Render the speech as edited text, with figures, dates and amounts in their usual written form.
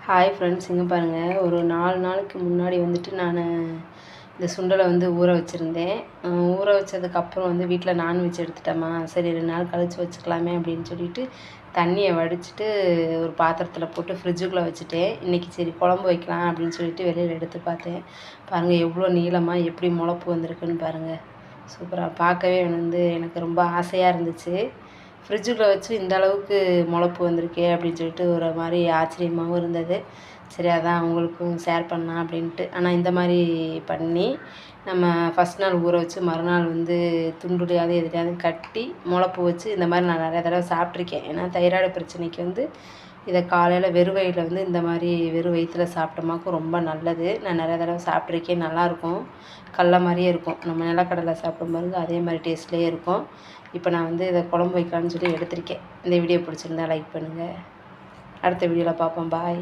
Hi friends, இங்கே பாருங்கள். ஒரு 4 நாளுக்கு முன்னாடி வந்துட்டு நான் இந்த சுண்டலை வந்து ஊற வச்சுருந்தேன். ஊற வச்சதுக்கப்புறம் வந்து வீட்டில் நான்வெஜ் எடுத்துட்டோமா, சரி 2 நாள் கழித்து வச்சுக்கலாமே அப்படின்னு சொல்லிட்டு தண்ணியை வடிச்சிட்டு ஒரு பாத்திரத்தில் போட்டு ஃப்ரிட்ஜுக்குள்ளே வச்சுட்டேன். இன்றைக்கி சரி குழம்பு வைக்கலாம் அப்படின்னு சொல்லிட்டு வெளியில் எடுத்து பார்த்தேன். பாருங்கள் எவ்வளோ நீளமாக எப்படி முளப்பு வந்திருக்குன்னு பாருங்கள். சூப்பராக பார்க்கவே வந்து எனக்கு ரொம்ப ஆசையாக இருந்துச்சு. ஃப்ரிட்ஜுக்குள்ளே வச்சு இந்த அளவுக்கு முளப்பு வந்திருக்கே அப்படின்னு சொல்லிட்டு ஒரு மாதிரி ஆச்சரியமாகவும் இருந்தது. சரி அதான் உங்களுக்கும் ஷேர் பண்ணலாம் அப்படின்ட்டு. ஆனால் இந்த மாதிரி பண்ணி நம்ம ஃபஸ்ட் நாள் ஊற வச்சு மறுநாள் வந்து துண்டுலையாவது எதுலையாவது கட்டி முளப்பு வச்சு இந்த மாதிரி நான் நிறையா தடவை சாப்பிட்ருக்கேன். ஏன்னா தைராய்டு பிரச்சனைக்கு வந்து இதை காலையில் வெறும் வயிறில் வந்து இந்த மாதிரி வெறும் வயிற்றில் சாப்பிட்டோமாக்கும் ரொம்ப நல்லது. நான் நிறையா தடவை சாப்பிட்ருக்கேன். நல்லாயிருக்கும். கடல மாதிரியே இருக்கும். நம்ம நிலக்கடலை சாப்பிடும் பாருங்க, அதே மாதிரி டேஸ்ட்லேயே இருக்கும். இப்போ நான் வந்து இதை குழம்பு வைக்கலான்னு சொல்லி எடுத்திருக்கேன். இந்த வீடியோ பிடிச்சிருந்தா லைக் பண்ணுங்கள். அடுத்த வீடியோவில் பார்ப்போம். பாய்.